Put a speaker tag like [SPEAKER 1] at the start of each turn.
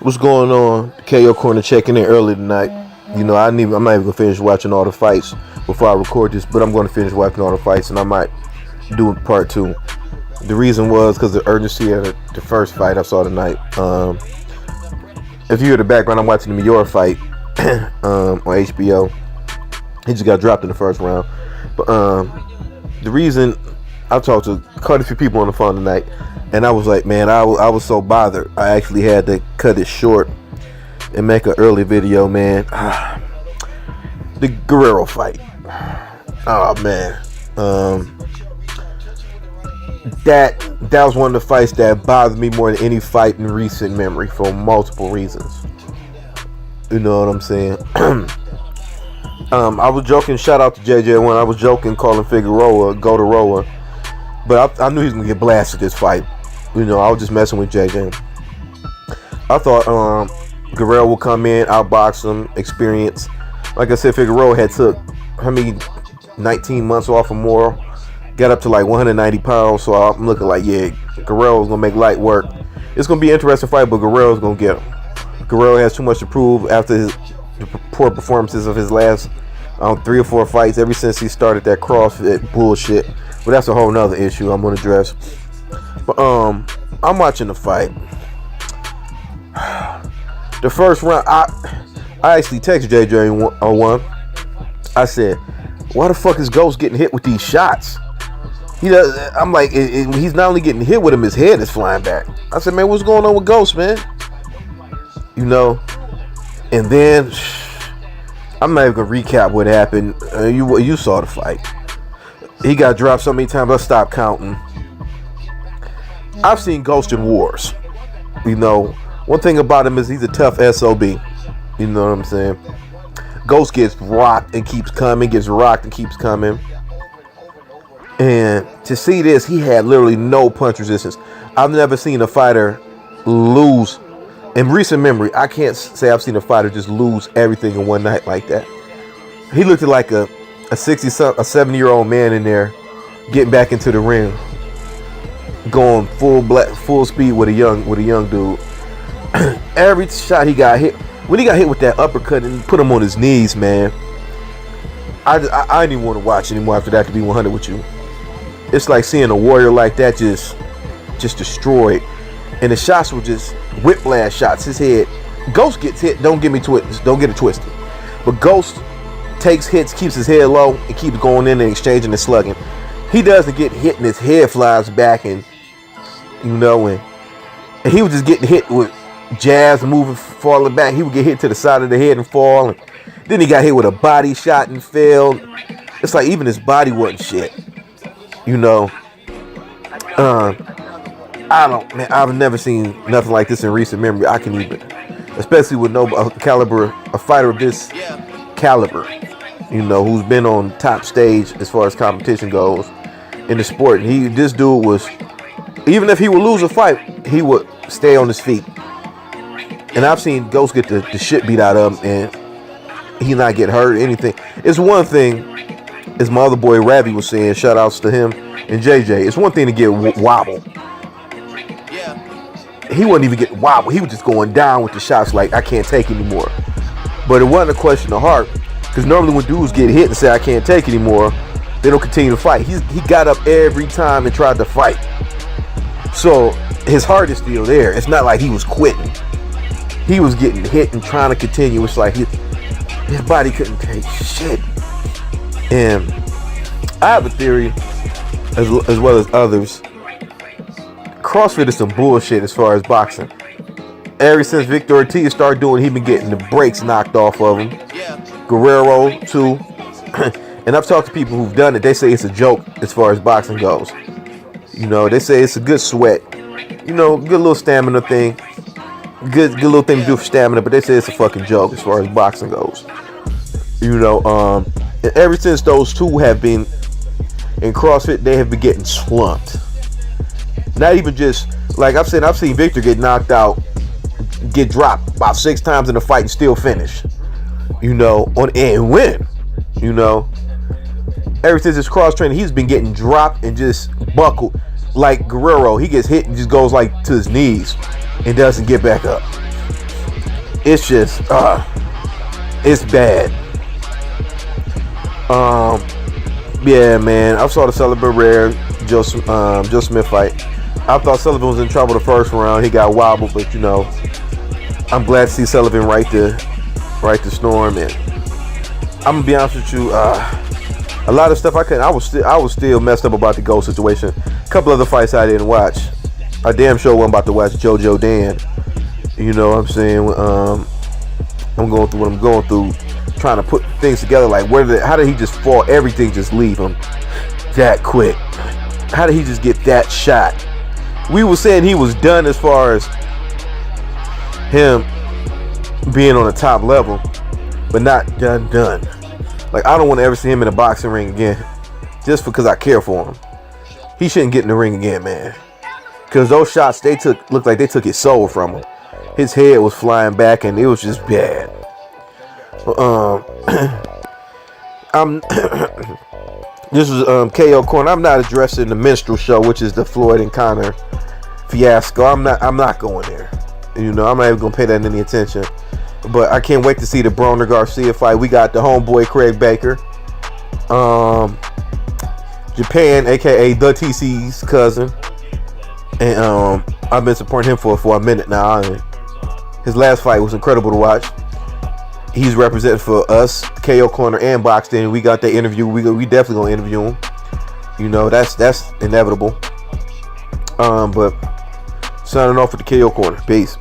[SPEAKER 1] What's going on? KO Corner checking in early tonight. I'm not even gonna finish watching all the fights before I record this, but I'm going to finish watching all the fights, and I might do part two. The reason was because the urgency of the first fight I saw tonight. If you hear the background, I'm watching the Mayor fight on HBO. He just got dropped in the first round. But the reason I talked to quite a few people on the phone tonight, and I was like, man, I was so bothered. I actually had to cut it short and make an early video, man. The Guerrero fight. Oh man, that was one of the fights that bothered me more than any fight in recent memory for multiple reasons. You know what I'm saying? I was joking. Shout out to JJ when I was joking, calling Figueroa Guerrero, but I knew he was gonna get blasted this fight. I was just messing with JJ. I thought Guerrero will come in, outbox him, experience. Like I said, Figueroa had took 19 months off or more, got up to like 190 pounds. So I'm looking like, yeah, Guerrero's gonna make light work. It's gonna be an interesting fight, but Guerrero's gonna get him. Guerrero has too much to prove after the poor performances of his last 3 or 4 fights ever since he started that CrossFit bullshit. But that's a whole nother issue I'm gonna address. But I'm watching the fight. The first round, I actually texted JJ on one. I said, why the fuck is Ghost getting hit with these shots? I'm like, he's not only getting hit with him, his head is flying back. I said, man, what's going on with Ghost, man? And then I'm not even gonna recap what happened. You saw the fight. He got dropped so many times I stopped counting. I've seen Ghost in wars. One thing about him is he's a tough SOB. You know what I'm saying? Ghost gets rocked and keeps coming, gets rocked and keeps coming. And to see this, he had literally no punch resistance. I've never seen a fighter lose. In recent memory, I can't say I've seen a fighter just lose everything in one night like that. He looked like a 70-year-old man in there getting back into the ring, going full speed with a young dude. Every shot he got hit, when he got hit with that uppercut and put him on his knees, man, I didn't even want to watch anymore after that, to be 100 with you. It's like seeing a warrior like that just destroyed. And the shots were just whiplash shots. His head, Ghost gets hit. Don't get it twisted. But Ghost takes hits, keeps his head low, and keeps going in and exchanging and slugging. He doesn't get hit and his head flies back, and and he was just getting hit with jabs, moving, falling back. He would get hit to the side of the head and fall. And then he got hit with a body shot and failed. It's like even his body wasn't shit. I've never seen nothing like this in recent memory. I can even, especially with a fighter of this caliber, who's been on top stage as far as competition goes in the sport. And this dude was, even if he would lose a fight, he would stay on his feet. And I've seen Ghost get the shit beat out of him, and he not get hurt or anything. It's one thing, as my other boy Ravi was saying, shout outs to him and JJ. It's one thing to get wobble. He wouldn't even get wobble. He was just going down with the shots like, I can't take anymore. But it wasn't a question of heart, because normally when dudes get hit and say, I can't take anymore, they don't continue to fight. He got up every time and tried to fight. So his heart is still there. It's not like he was quitting. He was getting hit and trying to continue. It's like his body couldn't take shit. And I have a theory, as well as others. CrossFit is some bullshit as far as boxing. Ever since Victor Ortiz started doing, he been getting the brakes knocked off of him. Guerrero too. And I've talked to people who've done it. They say it's a joke as far as boxing goes. They say it's a good sweat. Good little stamina thing. Good little thing to do for stamina, but they say it's a fucking joke as far as boxing goes. And ever since those two have been in CrossFit, they have been getting slumped. Not even just, like I've seen Victor get knocked out, get dropped about 6 times in a fight and still finish. And win. Ever since his cross training, he's been getting dropped and just buckled. Like Guerrero, he gets hit and just goes like to his knees and doesn't get back up. It's just it's bad. Yeah, man. I saw the Sullivan Rare Joe Smith fight. I thought Sullivan was in trouble the first round. He got wobbled, but I'm glad to see Sullivan right to Storm. And I'm gonna be honest with you, a lot of stuff I was still messed up about the GOAT situation. A couple other fights I didn't watch. I damn sure wasn't about to watch JoJo Dan. You know what I'm saying? I'm going through what I'm going through, trying to put things together. Like, how did he just fall? Everything just leave him that quick. How did he just get that shot? We were saying he was done as far as him being on the top level, but not done. Like, I don't want to ever see him in a boxing ring again, just because I care for him. He shouldn't get in the ring again, man. Because those shots looked like they took his soul from him. His head was flying back, and it was just bad. This is KO Corner. I'm not addressing the minstrel show, which is the Floyd and Conor fiasco. I'm not going there. I'm not even gonna pay that any attention. But I can't wait to see the Broner Garcia fight. We got the homeboy Craig Baker, Japan, aka the TC's cousin, and I've been supporting him for a minute now. His last fight was incredible to watch. He's representing for us, KO Corner and Boxed In. We got that interview. We definitely gonna interview him. That's inevitable. But signing off with the KO Corner. Peace.